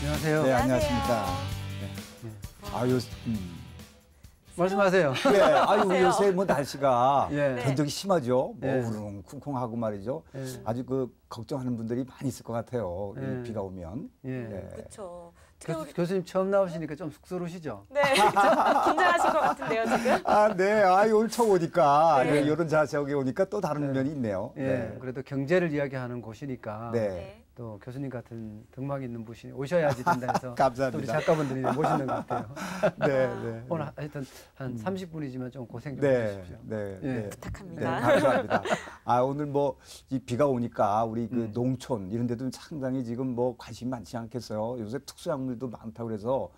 안녕하세요. 네, 안녕하십니까. 네. 아유, 말씀하세요. 네, 아유, 요새 뭐 날씨가 예. 변덕이 심하죠. 뭐 예. 우릉쿵쿵하고 말이죠. 예. 아주 그 걱정하는 분들이 많이 있을 것 같아요. 예. 이 비가 오면. 예. 네. 그렇죠. 교수님 처음 나오시니까 좀 쑥스러우시죠? 네, 좀 긴장하신 것 같은데요, 지금. 아, 네. 아, 오늘 처음 오니까 네. 이런 자세하게 오니까 또 다른 면이 있네요. 예. 네. 그래도 경제를 이야기하는 곳이니까 네. 또 교수님 같은 덕망 있는 분이 오셔야지 된다 해서 감사합니다. 또 우리 작가분들이 모시는 것 같아요. 네, 네. 오늘 하여튼 한 30분이지만 좀 고생 좀 네, 해주십시오. 네, 예. 네. 네, 부탁합니다. 감사합니다. 아, 오늘 뭐 이 비가 오니까 우리 그 농촌 이런 데도 상당히 지금 뭐 관심이 많지 않겠어요. 요새 특수작물도 많다고 그래서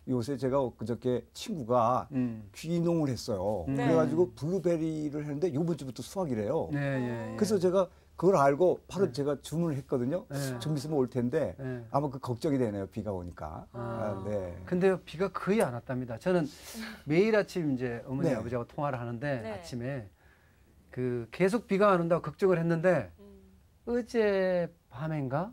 요새 제가 그저께 친구가 귀농을 했어요. 네. 그래가지고 블루베리를 했는데 요번 주부터 수확이래요. 네, 예, 예. 그래서 제가 그걸 알고 바로 제가 주문을 했거든요. 네. 좀 있으면 올 텐데 네. 아마 그 걱정이 되네요. 비가 오니까. 아, 네. 근데요, 비가 거의 안 왔답니다. 저는 매일 아침 이제 어머니 네. 아버지하고 통화를 하는데 네. 아침에 그 계속 비가 안 온다고 걱정을 했는데 어제 밤인가?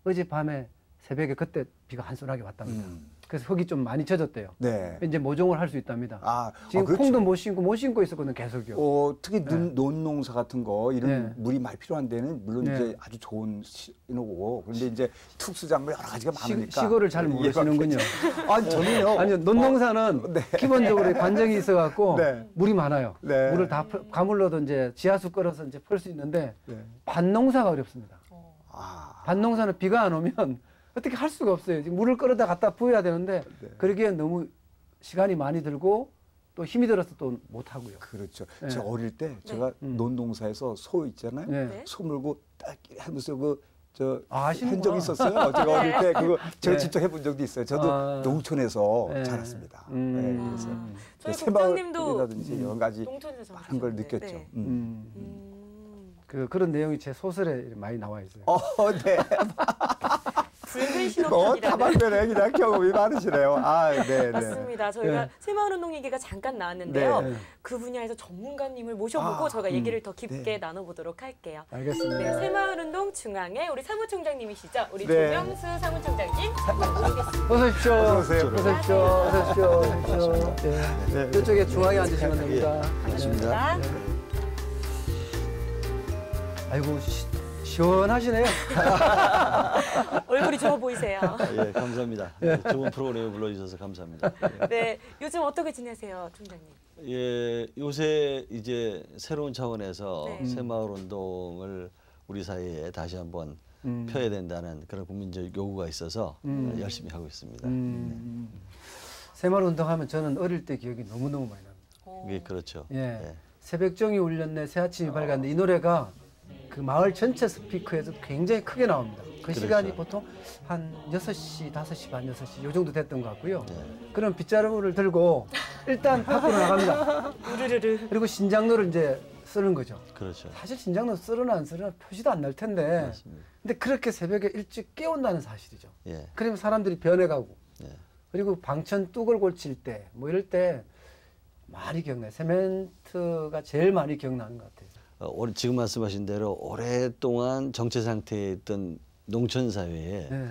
어제 밤에 새벽에 그때 비가 한순하게 왔답니다. 그래서 흙이 좀 많이 젖었대요. 네. 이제 모종을 할 수 있답니다. 아, 지금 그렇죠. 콩도 못 심고 있었거든요, 계속요. 특히 논농사 같은 거 이런 네. 물이 많이 필요한 데는 물론 네. 이제 아주 좋은 신호고 그런데 이제 특수작물 여러 가지가 많으니까 시골을 잘 모르시는군요. 아니 저는요. 아니요, 논농사는 네. 기본적으로 관정이 있어갖고 네. 물이 많아요. 네. 물을 다 가물러도 이제 지하수 끌어서 이제 풀 수 있는데 네. 밭농사가 어렵습니다. 아, 밭농사는 비가 안 오면 어떻게 할 수가 없어요. 지금 물을 끌어다 갖다 부어야 되는데 네. 그러기엔 너무 시간이 많이 들고 또 힘이 들어서 또 못 하고요. 그렇죠. 네. 제가 어릴 때 제가 논농사에서 소 있잖아요. 네. 소 물고 딱 하면서 그 아시는구나. 한 적이 있었어요. 제가 어릴 때 그거 제가 네. 직접 해본 적도 있어요. 저도 아. 농촌에서 네. 자랐습니다. 음. 네, 그래서 저희 새마을이라든지 국장님도 여러 가지 농촌에서 많은 걸 자라셨는데, 느꼈죠. 네. 그런 내용이 제 소설에 많이 나와 있어요. 네. 붉은 뭐 신호탄이라는. 다반면에 그냥 경험이 많으시네요. 아, 네, 네. 맞습니다. 저희가 네. 새마을운동 얘기가 잠깐 나왔는데요. 네. 그 분야에서 전문가님을 모셔보고 저희가 얘기를 더 깊게 네. 나눠보도록 할게요. 알겠습니다. 네, 새마을운동 중앙회 우리 사무총장님이시죠? 우리 네. 조명수 사무총장님 모시겠습니다. 어서 오십시오. 어서 오세요. 어서 오십시오. 어서 오십시오. 어서 오십시오. 네. 이쪽에 중앙에 앉으시면 됩니다. 반갑습니다. 아이고 시원하시네요. 얼굴이 좋아 보이세요. 예, 감사합니다. 좋은 프로그램에 불러주셔서 감사합니다. 네, 요즘 어떻게 지내세요, 총장님? 예, 요새 이제 새로운 차원에서 네. 새마을 운동을 우리 사회에 다시 한번 펴야 된다는 그런 국민적 요구가 있어서 열심히 하고 있습니다. 새마을 운동하면 저는 어릴 때 기억이 너무너무 많이 납니다. 이게 그렇죠. 예. 새벽종이 울렸네 새아침이 밝았는데 이 노래가 그 마을 전체 스피커에서 굉장히 크게 나옵니다. 그 시간이 보통 한 6시, 5시 반, 6시 요 정도 됐던 것 같고요. 그럼 빗자루를 들고 일단 밖으로 나갑니다. 우르르르. 그리고 신장로를 이제 쓰는 거죠. 그렇죠. 사실 신장로 쓰러나 안 쓰러나 표시도 안 날 텐데 맞습니다. 근데 그렇게 새벽에 일찍 깨운다는 사실이죠. 예. 그러면 사람들이 변해가고 예. 그리고 방천 뚝을 골칠 때 뭐 이럴 때 많이 기억나요. 세멘트가 제일 많이 기억나는 것 같아요. 지금 말씀하신 대로 오랫동안 정체 상태에 있던 농촌 사회에 네.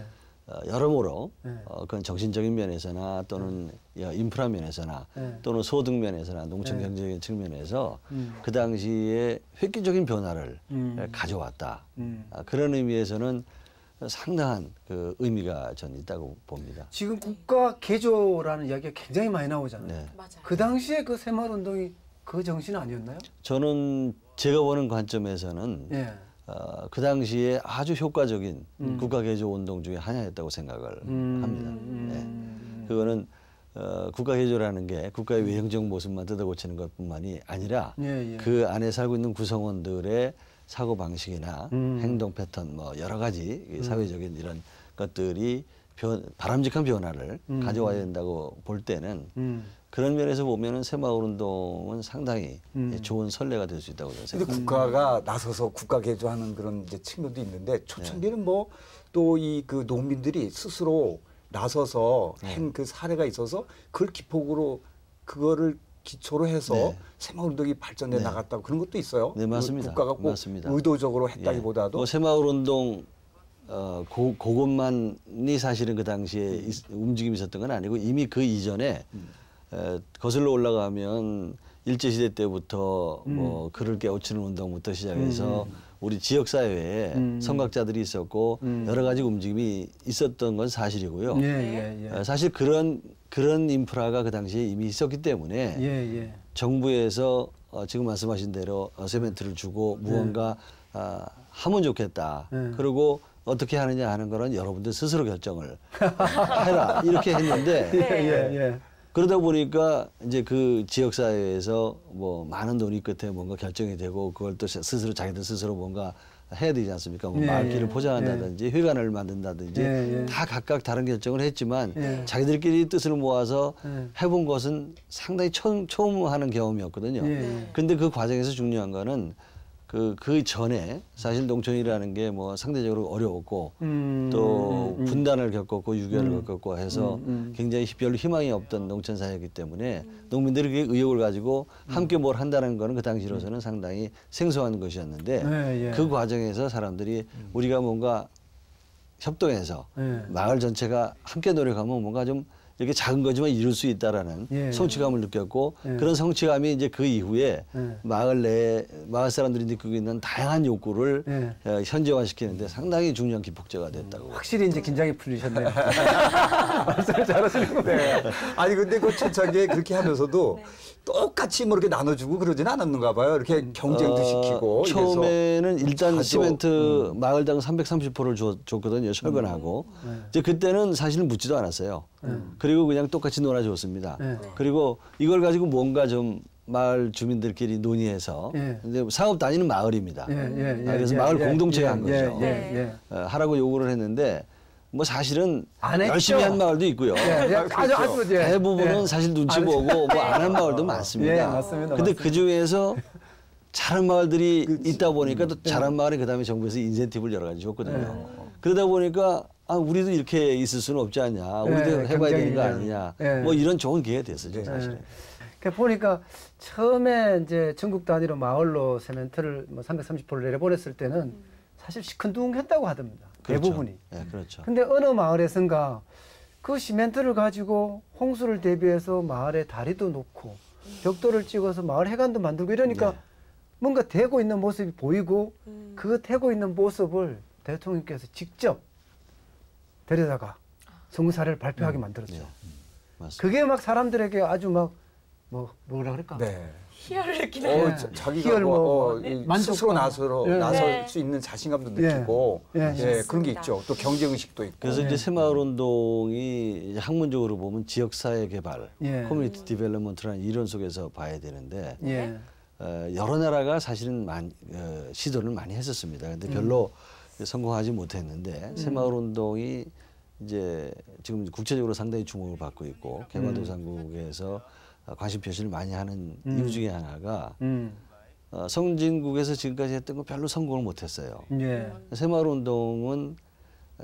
여러모로 네. 그건 정신적인 면에서나 또는 인프라 면에서나 네. 또는 소득 면에서나 농촌 네. 경제적인 측면에서 그 당시에 획기적인 변화를 가져왔다. 그런 의미에서는 상당한 그 의미가 전 있다고 봅니다. 지금 국가 개조라는 이야기가 굉장히 많이 나오잖아요. 네. 맞아요. 그 당시에 그 새마을 운동이 그 정신 아니었나요? 저는 제가 보는 관점에서는 예. 그 당시에 아주 효과적인 국가 개조 운동 중에 하나였다고 생각을 합니다. 그거는 국가 개조라는 게 국가의 외형적 모습만 뜯어고치는 것뿐만이 아니라 예, 예. 그 안에 살고 있는 구성원들의 사고 방식이나 행동 패턴 뭐 여러 가지 사회적인 이런 것들이 바람직한 변화를 가져와야 된다고 볼 때는 그런 면에서 보면은 새마을 운동은 상당히 좋은 선례가 될 수 있다고 저는 근데 생각합니다. 국가가 나서서 국가 개조하는 그런 이제 측면도 있는데 초창기는 뭐 또 이 그 농민들이 스스로 나서서 한 그 사례가 있어서 그걸 기폭으로 그거를 기초로 해서 네. 새마을운동이 발전해 네. 나갔다고 그런 것도 있어요. 네, 맞습니다. 국가가 꼭 맞습니다. 의도적으로 했다기보다도 뭐 새마을운동 그것만이 사실은 그 당시에 움직임이 있었던 건 아니고 이미 그 이전에 거슬러 올라가면 일제시대 때부터 뭐 글을 깨우치는 운동부터 시작해서 우리 지역사회에 선각자들이 있었고 여러 가지 움직임이 있었던 건 사실이고요. 사실 그런 인프라가 그 당시에 이미 있었기 때문에 정부에서 지금 말씀하신 대로 세멘트를 주고 무언가 하면 좋겠다. 그리고 어떻게 하느냐 하는 거는 여러분들 스스로 결정을 해라. 이렇게 했는데 그러다 보니까 이제 그 지역사회에서 뭐 많은 논의 끝에 뭔가 결정이 되고 그걸 또 스스로 자기들 스스로 뭔가 해야 되지 않습니까? 뭐 마을길을 포장한다든지 회관을 만든다든지 다 각각 다른 결정을 했지만 자기들끼리 뜻을 모아서 해본 것은 상당히 처음 하는 경험이었거든요. 근데 그 과정에서 중요한 거는 그 전에 사실 농촌이라는 게 뭐 상대적으로 어려웠고 또 분단을 겪었고 유교를 겪었고 해서 굉장히 별로 희망이 없던 농촌 사회이기 때문에 농민들이 그 의욕을 가지고 함께 뭘 한다는 거는 그 당시로서는 상당히 생소한 것이었는데 그 과정에서 사람들이 우리가 뭔가 협동해서 마을 전체가 함께 노력하면 뭔가 좀 이렇게 작은 거지만 이룰 수 있다라는 성취감을 느꼈고 그런 성취감이 이제 그 이후에 마을 사람들이 느끼고 있는 다양한 욕구를 현지화시키는데 상당히 중요한 기폭제가 됐다고. 확실히 이제 긴장이 풀리셨네요. 말씀을 잘하시는 거예요. 네. 아니 근데 그 초창기에 그렇게 하면서도 똑같이 뭐 이렇게 나눠주고 그러지는 않았는가 봐요. 이렇게 경쟁도 시키고. 처음에는 일단 시멘트 마을당 330호를 줬거든요. 철근하고. 이제 그때는 사실은 묻지도 않았어요. 그리고 그냥 똑같이 놀아줬습니다. 그리고 이걸 가지고 뭔가 좀 마을 주민들끼리 논의해서 근데 사업 다니는 마을입니다. 그래서 마을 공동체가 한 거죠. 하라고 요구를 했는데 뭐 사실은 열심히 한 마을도 있고요. 아주 대부분은 사실 눈치 보고 뭐 안 한 마을도 많습니다. 맞습니다. 근데 그 중에서 잘한 마을들이 있다 보니까 또 잘한 마을에 그다음에 정부에서 인센티브를 여러 가지 줬거든요. 그러다 보니까 우리도 이렇게 있을 수는 없지 않냐. 우리도 해봐야 되는 거 아니냐. 뭐 이런 좋은 기회가 됐었죠, 사실은. 그러니까 보니까 처음에 이제 전국 단위로 마을로 세멘트를 뭐 330호를 내려보냈을 때는 사실 시큰둥했다고 하답니다. 그렇죠. 대부분이. 네, 그렇죠. 근데 어느 마을에선가 그 시멘트를 가지고 홍수를 대비해서 마을에 다리도 놓고 벽돌을 찍어서 마을 해관도 만들고 이러니까 뭔가 되고 있는 모습이 보이고 그 되고 있는 모습을 대통령께서 직접 데려다가 성사를 발표하게 만들었죠. 맞습니다. 그게 막 사람들에게 아주 막 뭐라 그럴까? 희열을 느끼나요? 자기가 스스로 나설 수 있는 자신감도 느끼고 그런 게 있죠. 또 경쟁 의식도 있고. 그래서 이제 새마을 운동이 학문적으로 보면 지역사회 개발, 커뮤니티 디벨롭먼트라는 이론 속에서 봐야 되는데 여러 나라가 사실은 시도를 많이 했었습니다. 근데 별로 성공하지 못했는데 새마을 운동이 이제 지금 국제적으로 상당히 주목을 받고 있고 개발도상국에서 관심 표시를 많이 하는 이유 중에 하나가 선진국에서 지금까지 했던 거 별로 성공을 못했어요. 새마을 운동은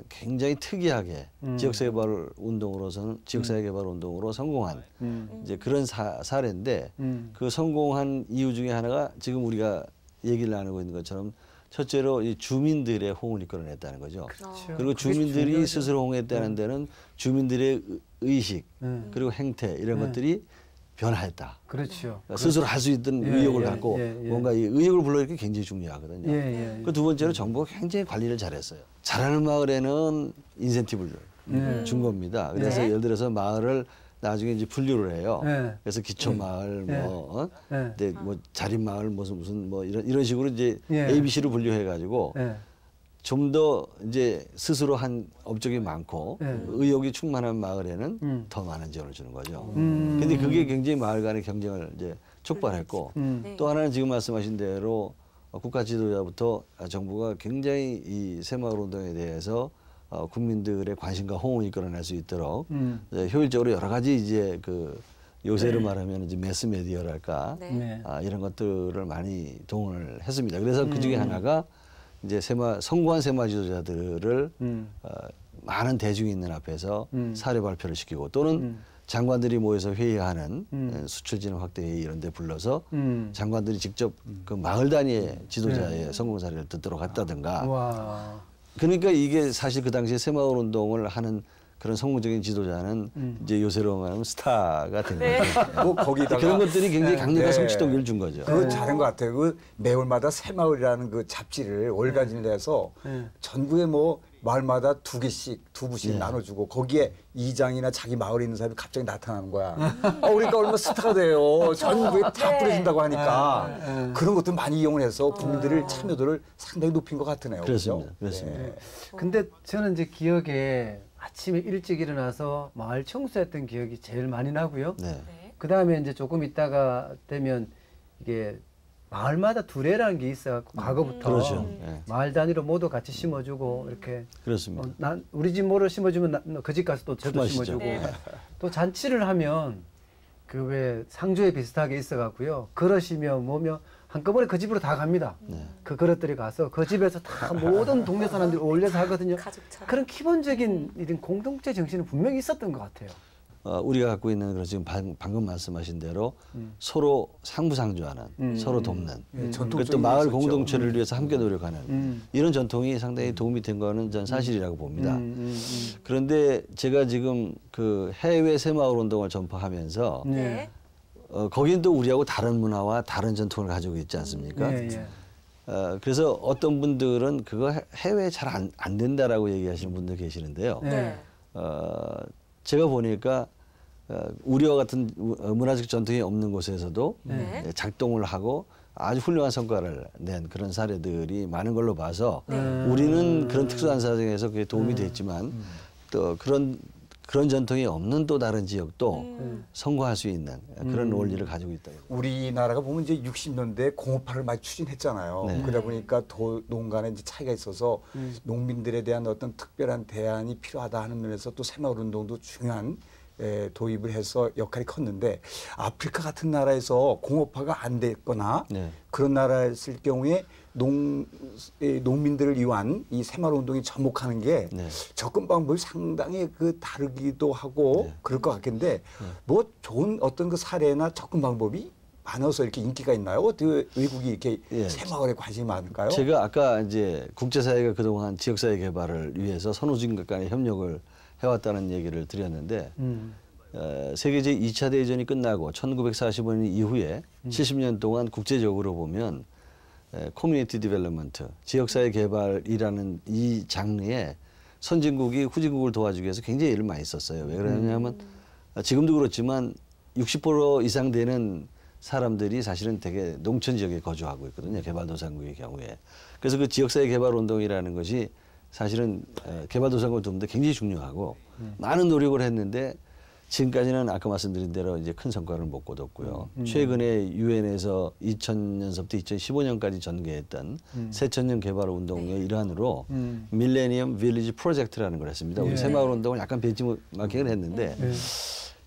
굉장히 특이하게 지역사회 개발 운동으로서는 지역사회 개발 운동으로 성공한 이제 그런 사례인데 그 성공한 이유 중에 하나가 지금 우리가 얘기를 나누고 있는 것처럼 첫째로 이 주민들의 호응을 이끌어냈다는 거죠. 그리고 주민들이 스스로 호응했다는 데는 주민들의 의식 그리고 행태 이런 것들이 변화했다. 그렇죠. 스스로 할 수 있던 의욕을 갖고 뭔가 이 의욕을 불러일으키는 게 굉장히 중요하거든요. 그 두 번째로 정부가 굉장히 관리를 잘했어요. 잘하는 마을에는 인센티브를 준 겁니다. 그래서 예를 들어서 마을을 나중에 이제 분류를 해요. 그래서 기초 마을 뭐 자립 마을 무슨 뭐 이런 식으로 이제 ABC로 분류해 가지고 좀 더 이제 스스로 한 업적이 많고 의욕이 충만한 마을에는 더 많은 지원을 주는 거죠. 근데 그게 굉장히 마을 간의 경쟁을 이제 촉발했고 또 하나는 지금 말씀하신 대로 국가 지도자부터 정부가 굉장히 이 새마을 운동에 대해서 국민들의 관심과 호응을 이끌어낼 수 있도록 효율적으로 여러 가지 이제 그 요새로 말하면 이제 매스 메디어랄까 이런 것들을 많이 동원을 했습니다. 그래서 그 중에 하나가 이제 성공한 새마을 지도자들을 많은 대중이 있는 앞에서 사례 발표를 시키고 또는 장관들이 모여서 회의하는 수출진흥 확대 회의 이런 데 불러서 장관들이 직접 그 마을 단위의 지도자의 성공 사례를 듣도록 했다든가. 와. 그러니까 이게 사실 그 당시에 새마을 운동을 하는 그런 성공적인 지도자는 이제 요새로 말하면 스타가 된 거죠. 뭐 거기다가 그런 것들이 굉장히 강력한 네. 성취 동기를 준 거죠. 그거 잘한 것 같아요. 그 매월마다 새마을이라는 그 잡지를 월간지를 내서 전국에 뭐 마을마다 2개씩 2부씩 나눠주고 거기에 이장이나 자기 마을에 있는 사람이 갑자기 나타나는 거야. 그러니까 얼마나 스타가 돼요. 전국에 다 뿌려진다고 하니까 그런 것도 많이 이용을 해서 국민들의 참여도를 상당히 높인 것 같으네요. 그렇습니다. 그죠? 그렇습니다. 네. 근데 저는 이제 기억에 아침에 일찍 일어나서 마을 청소했던 기억이 제일 많이 나고요. 네. 네. 그 다음에 이제 조금 있다가 되면 이게 마을마다 두레라는 게 있어갖고 과거부터 그렇죠. 네. 마을 단위로 모두 같이 심어주고 이렇게 그렇습니다. 난 우리 집 모를 심어주면 그 집 가서 또 저도 맛있죠. 심어주고 네. 또 잔치를 하면 그 왜 상조에 비슷하게 있어갖고요 그릇이며 뭐며 한꺼번에 그 집으로 다 갑니다. 그 그릇들이 가서 그 집에서 다 모든 동네 사람들이 어울려서 하거든요. 가족처럼. 그런 기본적인 이런 공동체 정신은 분명히 있었던 것 같아요. 우리가 갖고 있는 그런 지금 방금 말씀하신 대로 서로 상부상조하는, 서로 돕는, 전통적인 또 마을 게 있었죠. 공동체를 위해서 함께 노력하는 이런 전통이 상당히 도움이 된 거는 전 사실이라고 봅니다. 그런데 제가 지금 그 해외 새마을 운동을 전파하면서 네. 거긴 또 우리하고 다른 문화와 다른 전통을 가지고 있지 않습니까? 예, 예. 그래서 어떤 분들은 그거 해외에 잘 안 된다라고 얘기하시는 분들 계시는데요. 네. 제가 보니까 우리와 같은 문화적 전통이 없는 곳에서도 네. 작동을 하고 아주 훌륭한 성과를 낸 그런 사례들이 많은 걸로 봐서 우리는 그런 특수한 사정에서 그게 도움이 됐지만 또 그런 전통이 없는 또 다른 지역도 성공할 수 있는 그런 원리를 가지고 있다. 우리나라가 보면 이제 60년대 공업화를 많이 추진했잖아요. 네. 그러다 보니까 농 간에 이제 차이가 있어서 농민들에 대한 어떤 특별한 대안이 필요하다 하는 면에서 또 새마을 운동도 중요한 도입을 해서 역할이 컸는데 아프리카 같은 나라에서 공업화가 안 됐거나 네. 그런 나라였을 경우에 농민들을 위한 이 새마을 운동이 접목하는 게 네. 접근 방법이 상당히 그 다르기도 하고 네. 그럴 것 같긴데 뭐 좋은 어떤 그 사례나 접근 방법이 많아서 이렇게 인기가 있나요? 어떻게 외국이 이렇게 예. 새마을에 관심이 많을까요? 제가 아까 이제 국제사회가 그동안 지역사회 개발을 위해서 선후진국 간의 협력을 해왔다는 얘기를 드렸는데 세계 제2차 대전이 끝나고 1945년 이후에 70년 동안 국제적으로 보면 커뮤니티 디벨롭먼트, 지역사회 개발이라는 이 장르에 선진국이 후진국을 도와주기 위해서 굉장히 일을 많이 썼어요. 왜 그러냐면 지금도 그렇지만 60% 이상 되는 사람들이 사실은 되게 농촌 지역에 거주하고 있거든요. 개발도상국의 경우에. 그래서 그 지역사회 개발 운동이라는 것이 사실은 개발도상국을 돕는데 굉장히 중요하고 많은 노력을 했는데 지금까지는 아까 말씀드린 대로 이제 큰 성과를 못 거뒀고요. 최근에 유엔에서 2000년서부터 2015년까지 전개했던 새천년 개발 운동의 일환으로 밀레니엄 빌리지 프로젝트라는 걸 했습니다. 우리 새마을 운동을 약간 벤치마킹을 했는데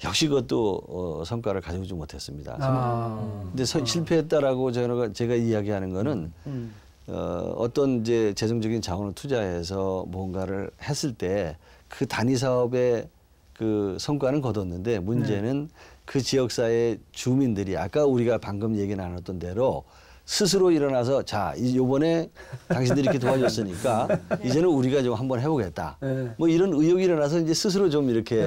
역시 그것도 성과를 가져오지 못했습니다. 근데 실패했다라고 제가 이야기하는 거는 어떤 이제 재정적인 자원을 투자해서 뭔가를 했을 때 그 단위 사업의 그 성과는 거뒀는데 문제는 그 지역사회 주민들이 아까 우리가 방금 얘기 나눴던 대로 스스로 일어나서 자 이번에 당신들이 이렇게 도와줬으니까 이제는 우리가 좀 한번 해보겠다. 뭐 이런 의욕이 일어나서 이제 스스로 좀 이렇게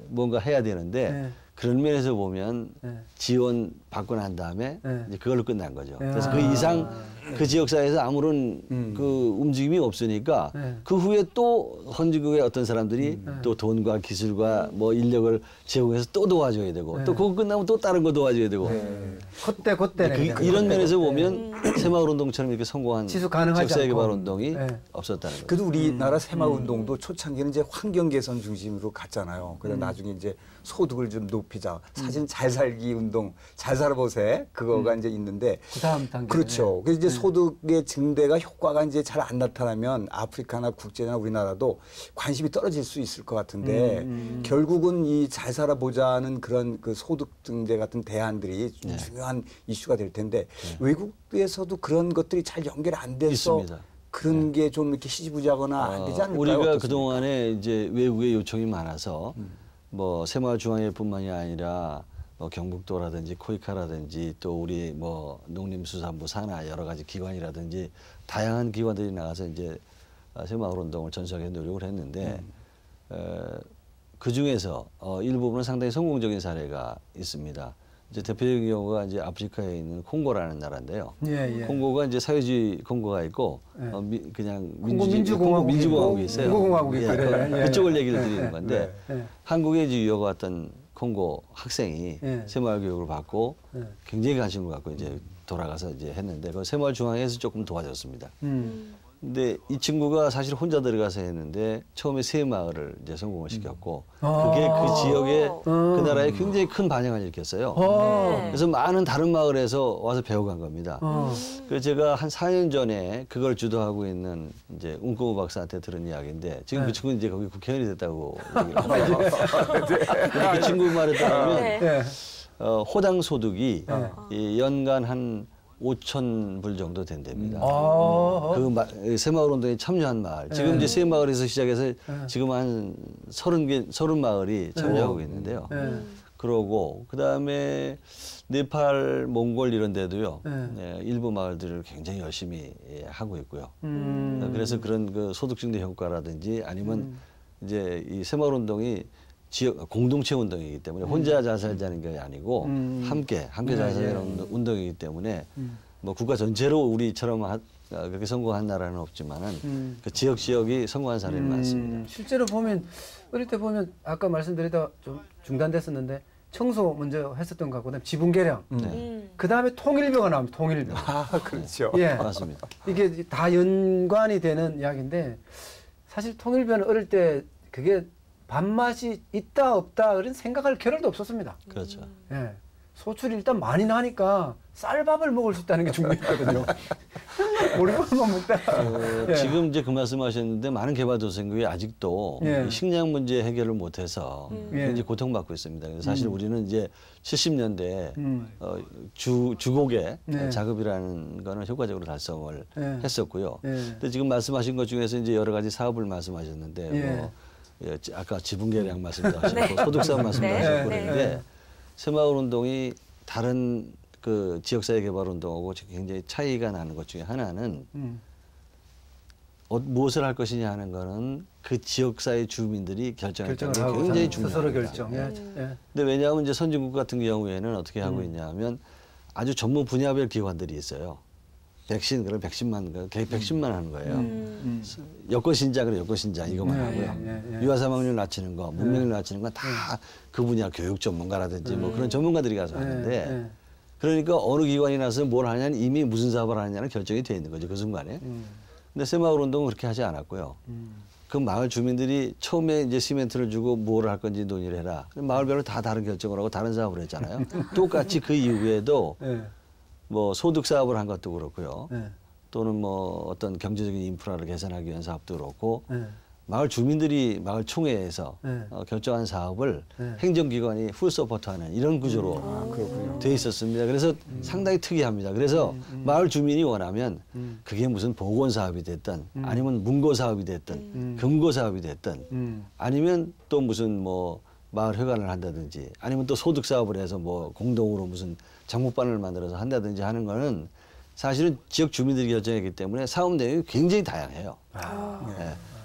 뭔가 해야 되는데 그런 면에서 보면 지원 받고 난 다음에 이제 그걸로 끝난 거죠. 그래서 그 이상 그 지역사회에서 아무런 그 움직임이 없으니까 그 후에 또 선진국의 어떤 사람들이 또 돈과 기술과 뭐 인력을 제공해서 또 도와줘야 되고 또 그거 끝나면 또 다른 거 도와줘야 되고 그때 이런 면에서 보면 새마을 운동처럼 이렇게 성공한 지속 가능하지 지역사회 않고. 개발 운동이 없었다는 거죠. 그래도 우리나라 새마을 운동도 초창기는 이제 환경 개선 중심으로 갔잖아요. 그래서 나중에 이제 소득을 좀 높이자. 사실 잘 살기 운동, 잘 살아보세 그거가 이제 있는데 그다음 단계. 그렇죠. 그래서 이제 소득의 증대가 효과가 이제 잘 안 나타나면 아프리카나 국제나 우리나라도 관심이 떨어질 수 있을 것 같은데 결국은 이 잘 살아보자는 그런 그 소득 증대 같은 대안들이 중요한 이슈가 될 텐데 외국에서도 그런 것들이 잘 연결 안 돼서 있습니다. 그런 게 좀 이렇게 희지부지하거나 안 되지 않을까요? 우리가 어떻습니까? 그동안에 이제 외국의 요청이 많아서 뭐 새마을 중앙회뿐만이 아니라 뭐 경북도라든지 코이카라든지 또 우리 뭐 농림수산부 산하 여러 가지 기관이라든지 다양한 기관들이 나가서 이제 새마을 운동을 전수하게 노력을 했는데 그 중에서 일부분은 상당히 성공적인 사례가 있습니다. 이제 대표적인 경우가 이제 아프리카에 있는 콩고라는 나라인데요. 예. 콩고가 이제 사회주의 콩고가 있고 그냥 콩고 민주공화국이 있어요. 공화국이 있고 그쪽을 얘기를 드리는 건데 한국에 이제 유학 왔던 콩고 학생이 새마을 교육을 받고 굉장히 관심을 갖고 이제 돌아가서 이제 했는데 그 새마을 중앙에서 조금 도와줬습니다. 근데 이 친구가 사실 혼자 들어가서 했는데 처음에 세 마을을 이제 성공을 시켰고 그게 그 지역에 그 나라에 굉장히 큰 반향을 일으켰어요. 그래서 많은 다른 마을에서 와서 배워간 겁니다. 그래서 제가 한 4년 전에 그걸 주도하고 있는 이제 운꼬우 박사한테 들은 이야기인데 지금 그 친구는 이제 거기 국회의원이 됐다고 얘기를 합니다. 그 친구 말에 따르면 호당 소득이 연간 한 5,000불 정도 된답니다. 그 새마을 운동에 참여한 마을. 지금 이제 세 마을에서 시작해서 지금 한 30마을이 참여하고 있는데요. 그러고 그다음에 네팔, 몽골 이런 데도요. 일부 마을들을 굉장히 열심히 하고 있고요. 그래서 그런 그 소득 증대 효과라든지 아니면 이제 이 새마을 운동이 지역 공동체 운동이기 때문에 혼자 잘 살자는 게 아니고 함께 잘 살자는 운동이기 때문에 뭐 국가 전체로 우리처럼 그렇게 성공한 나라는 없지만은 그 지역이 성공한 사례는 많습니다. 실제로 보면 어릴 때 보면 아까 말씀드리다 좀 중단됐었는데 청소 먼저 했었던 것 같고 그다음에 지분 개량, 그다음에 통일교가 나옵니다. 통일교. 그렇죠. 예, 맞습니다. 이게 다 연관이 되는 이야기인데 사실 통일교는 어릴 때 그게 밥맛이 있다 없다 그런 생각할 겨를도 없었습니다. 그렇죠. 예. 소출이 일단 많이 나니까 쌀밥을 먹을 수 있다는 게 중요했거든요. 보리밥만 먹다가. 지금 이제 그 말씀하셨는데 많은 개발도상국이 아직도 이 식량 문제 해결을 못해서 굉장히 고통받고 있습니다. 그래서 사실 우리는 이제 70년대 주곡의 작업이라는 거는 효과적으로 달성을 했었고요. 근데 지금 말씀하신 것 중에서 이제 여러 가지 사업을 말씀하셨는데 뭐 아까 지분 개량 말씀도 하셨고 소득사업 말씀도 하셨고 그런데 새마을 운동이 다른 그 지역사회 개발 운동하고 굉장히 차이가 나는 것 중에 하나는 무엇을 할 것이냐 하는 거는 그 지역사회 주민들이 결정할 게 굉장히 중요합니다. 스스로 결정. 근데 왜냐하면 이제 선진국 같은 경우에는 어떻게 하고 있냐면 아주 전문 분야별 기관들이 있어요. 그럼 백신만 하는 거예요. 여권신장 여권신장 이것만 하고요. 유아 사망률 낮추는 거, 문명률 낮추는 건 다 그 분야 교육 전문가라든지 뭐 그런 전문가들이 가서 하는데 그러니까 어느 기관이 나서 뭘 하냐는 이미 무슨 사업을 하느냐는 결정이 돼 있는 거죠. 그 순간에. 근데 새마을 운동은 그렇게 하지 않았고요. 그 마을 주민들이 처음에 이제 시멘트를 주고 뭘 할 건지 논의를 해라. 마을별로 다 다른 결정을 하고 다른 사업을 했잖아요. 똑같이 그 이후에도 뭐 소득 사업을 한 것도 그렇고요. 또는 뭐 어떤 경제적인 인프라를 개선하기 위한 사업도 그렇고 마을 주민들이 마을 총회에서 결정한 사업을 행정기관이 풀 서포트하는 이런 구조로 돼 있었습니다. 그래서 상당히 특이합니다. 그래서 마을 주민이 원하면 그게 무슨 보건 사업이 됐든 아니면 문고 사업이 됐든 금고 사업이 됐든 아니면 또 무슨 뭐 마을 회관을 한다든지 아니면 또 소득 사업을 해서 뭐 공동으로 무슨 장목반을 만들어서 한다든지 하는 거는 사실은 지역 주민들이 결정했기 때문에 사업 내용이 굉장히 다양해요.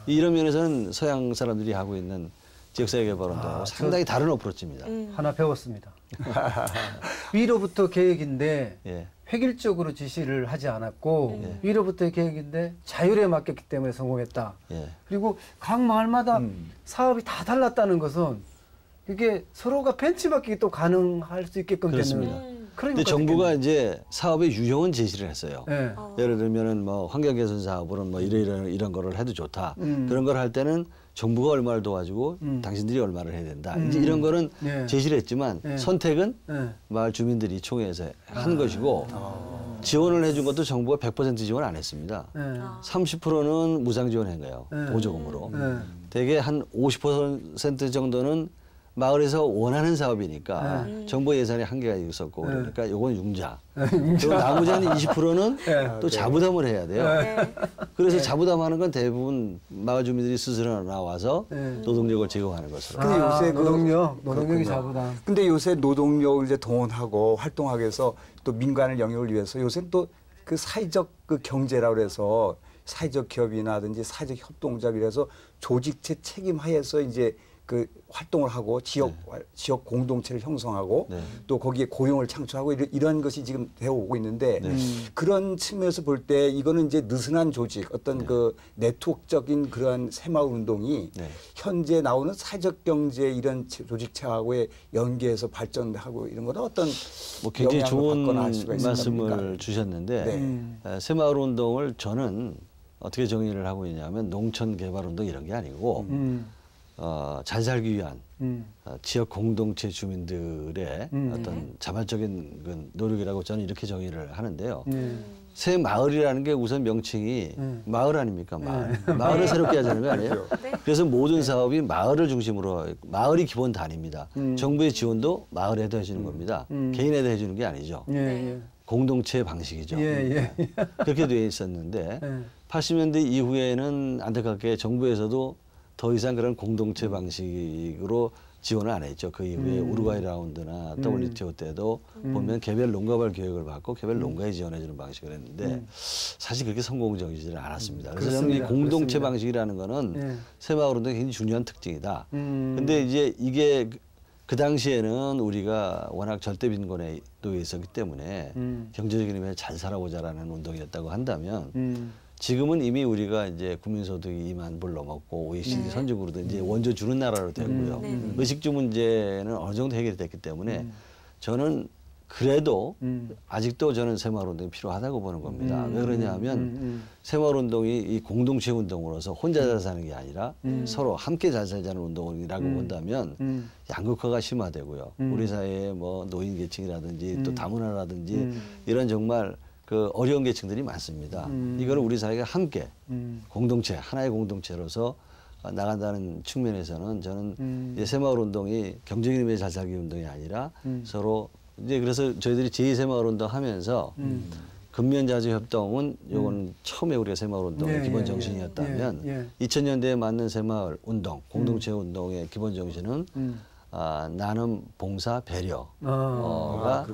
이런 면에서는 서양 사람들이 하고 있는 지역사회 개발 운동하고 상당히 다른 어프로치입니다. 하나 배웠습니다. 위로부터 계획인데 획일적으로 지시를 하지 않았고 위로부터의 계획인데 자율에 맡겼기 때문에 성공했다. 그리고 각 마을마다 사업이 다 달랐다는 것은 이게 서로가 벤치마킹이 또 가능할 수 있게끔 되는. 그런데 정부가 이제 사업의 유형은 제시를 했어요. 예를 들면은 뭐 환경 개선 사업으로는 뭐 이런 거를 해도 좋다. 그런 걸 할 때는 정부가 얼마를 도와주고 당신들이 얼마를 해야 된다. 이제 이런 거는 제시를 했지만 선택은 마을 주민들이 총회에서 한 것이고 지원을 해준 것도 정부가 100% 지원 안 했습니다. 30%는 무상 지원한 거예요. 보조금으로. 대개 한 50% 정도는 마을에서 원하는 사업이니까 정부 예산에 한계가 있었고 그러니까 요건 융자. 그리고 나머지 한 20%는 또 자부담을 해야 돼요. 그래서 자부담하는 건 대부분 마을 주민들이 스스로 나와서 노동력을 제공하는 것으로. 근데 요새 노동력이 자부담. 근데 요새 노동력을 이제 동원하고 활동하기 위해서 또 민간을 영역을 위해서 요새 또 그 사회적 그 경제라고 그래서 사회적 기업이나든지 사회적 협동조합이라서 조직체 책임하에서 이제 그 활동을 하고 지역 공동체를 형성하고 또 거기에 고용을 창출하고 이런 것이 지금 되어 오고 있는데 그런 측면에서 볼 때 이거는 이제 느슨한 조직 어떤 그 네트워크적인 그러한 새마을 운동이 현재 나오는 사회적 경제 이런 조직체하고의 연계해서 발전하고 이런 거는 어떤 뭐 굉장히 좋은 받거나 할 수가 말씀을 있습니까? 주셨는데 새마을 운동을 저는 어떻게 정의를 하고 있냐면 농촌 개발 운동 이런 게 아니고 잘 살기 위한 지역 공동체 주민들의 어떤 자발적인 그 노력이라고 저는 이렇게 정의를 하는데요. 새 마을이라는 게 우선 명칭이 마을 아닙니까? 마을. 마을을 새롭게 하자는 거 아니에요? 그래서 모든 사업이 마을을 중심으로 마을이 기본 단위입니다. 정부의 지원도 마을에다 해주는 겁니다. 개인에다 해주는 게 아니죠. 공동체 방식이죠. 그렇게 되어 있었는데 80년대 이후에는 안타깝게 정부에서도 더 이상 그런 공동체 방식으로 지원을 안 했죠. 그 이후에 우루과이 라운드나 WTO 때도 보면 개별 농가발 교육을 받고 개별 농가에 지원해주는 방식을 했는데 사실 그렇게 성공적이지는 않았습니다. 그래서 저는 이 공동체 방식이라는 거는 새마을운동의 굉장히 중요한 특징이다. 근데 이제 이게 그 당시에는 우리가 워낙 절대 빈곤에 놓여 있었기 때문에 경제적인 의미에 잘 살아보자라는 운동이었다고 한다면 지금은 이미 우리가 이제 국민소득이 2만 불 넘었고 OECD 선진국으로도 이제 원조 주는 나라로 되고요. 의식주 문제는 어느 정도 해결이 됐기 때문에 저는 그래도 아직도 저는 새마을운동이 필요하다고 보는 겁니다. 왜 그러냐면 새마을운동이 이 공동체 운동으로서 혼자 잘 사는 게 아니라 서로 함께 잘 살자는 운동이라고 본다면 양극화가 심화되고요. 우리 사회에 뭐 노인 계층이라든지 또 다문화라든지 이런 정말 그 어려운 계층들이 많습니다. 이거는 우리 사회가 함께 공동체, 하나의 공동체로서 나간다는 측면에서는 저는 이제 새마을운동이 경제적인 의미의 잘 살기 운동이 아니라 서로 이제 그래서 저희들이 제2새마을운동 하면서 근면자주협동은 요건 처음에 우리가 새마을운동의 기본 정신이었다면 2000년대에 맞는 새마을운동, 공동체 운동의 기본 정신은 나눔, 봉사, 배려가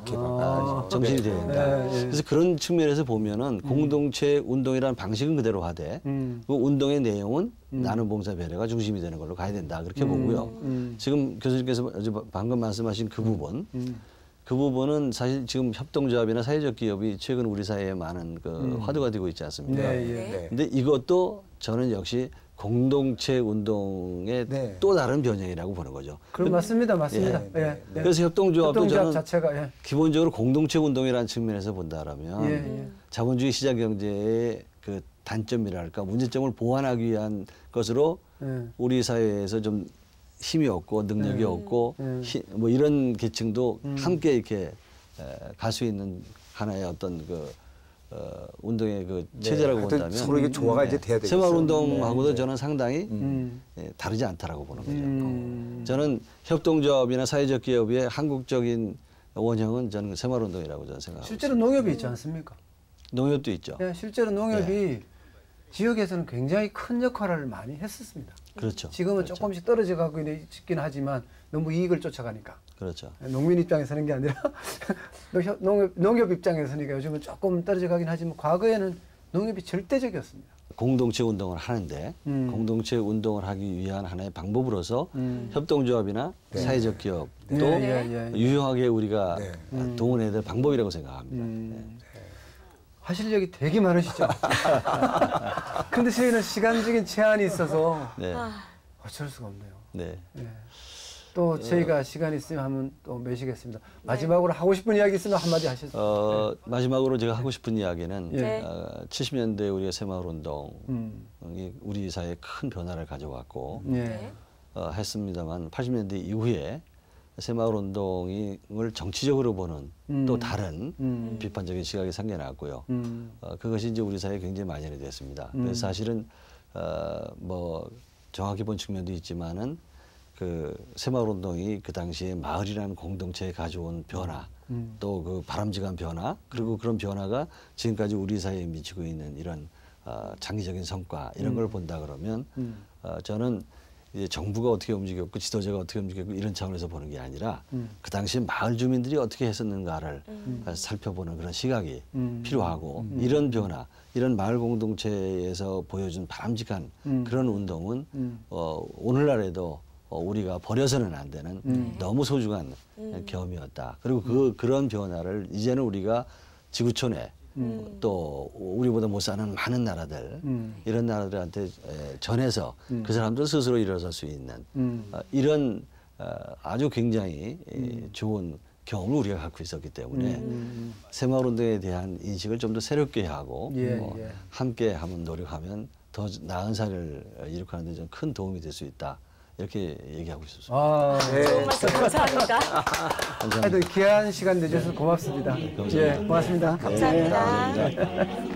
정신이 되어야 된다. 그래서 그런 측면에서 보면은 공동체 운동이라는 방식은 그대로 하되 그 운동의 내용은 나눔, 봉사, 배려가 중심이 되는 걸로 가야 된다. 그렇게 보고요. 지금 교수님께서 방금 말씀하신 그 부분, 그 부분은 사실 지금 협동조합이나 사회적 기업이 최근 우리 사회에 많은 그 화두가 되고 있지 않습니까? 근데 이것도 저는 역시 공동체 운동의 또 다른 변형이라고 보는 거죠. 그럼 맞습니다. 그래서 협동조합도 저는 자체가 기본적으로 공동체 운동이라는 측면에서 본다라면 자본주의 시장 경제의 그 단점이랄까 문제점을 보완하기 위한 것으로 우리 사회에서 좀 힘이 없고 능력이 없고 뭐 이런 계층도 함께 이렇게 갈 수 있는 하나의 어떤 그 운동의 그 체제라고 본다면 서로 이게 조화가 이제 돼야 되겠어요. 새마을운동하고도 저는 상당히 다르지 않다라고 보는 거죠. 저는 협동조합이나 사회적 기업의 한국적인 원형은 저는 새마을운동이라고 저는 생각합니다. 실제로 농협이 있지 않습니까? 농협도 있죠. 실제로 농협이 지역에서는 굉장히 큰 역할을 많이 했었습니다. 그렇죠. 지금은 조금씩 떨어져 가고 있긴 하지만 너무 이익을 쫓아가니까. 그렇죠. 농민 입장에서는 게 아니라 농협 입장에서니까 요즘은 조금 떨어져 가긴 하지만 과거에는 농협이 절대적이었습니다. 공동체 운동을 하는데 공동체 운동을 하기 위한 하나의 방법으로서 협동조합이나 사회적 기업도 유용하게 우리가 동원해야 될 방법이라고 생각합니다. 하실 얘기 되게 많으시죠? 근데 저희는 시간적인 제한이 있어서 어쩔 수가 없네요. 또 저희가 시간이 있으면 한번 또 매시겠습니다. 마지막으로 하고 싶은 이야기 있으면 한마디 하셨어요. 마지막으로 제가 하고 싶은 이야기는 70년대 우리의 새마을운동이 우리 사회에 큰 변화를 가져왔고 했습니다만 80년대 이후에 새마을운동을 정치적으로 보는 또 다른 비판적인 시각이 생겨났고요. 그것이 이제 우리 사회에 굉장히 만연이 됐습니다. 그래서 사실은 뭐 정확히 본 측면도 있지만은 그 새마을운동이 그 당시에 마을이라는 공동체에 가져온 변화, 또 그 바람직한 변화, 그리고 그런 변화가 지금까지 우리 사회에 미치고 있는 이런 장기적인 성과 이런 걸 본다 그러면 저는 이제 정부가 어떻게 움직였고 지도자가 어떻게 움직였고 이런 차원에서 보는 게 아니라 그 당시 마을 주민들이 어떻게 했었는가를 살펴보는 그런 시각이 필요하고 이런 변화, 이런 마을 공동체에서 보여준 바람직한 그런 운동은 오늘날에도 우리가 버려서는 안 되는 너무 소중한 경험이었다. 그리고 그런 변화를 이제는 우리가 지구촌에 또 우리보다 못 사는 많은 나라들 이런 나라들한테 전해서 그 사람들 스스로 일어설 수 있는 이런 아주 굉장히 좋은 경험을 우리가 갖고 있었기 때문에 새마을운동에 대한 인식을 좀 더 새롭게 하고 함께 한번 노력하면 더 나은 사회를 이룩하는 데 좀 큰 도움이 될 수 있다. 이렇게 얘기하고 있었습니다. 좋은 말씀 감사합니다. 하여튼 귀한 시간 내주셔서 고맙습니다. 감사합니다. 예, 고맙습니다. 감사합니다. 감사합니다.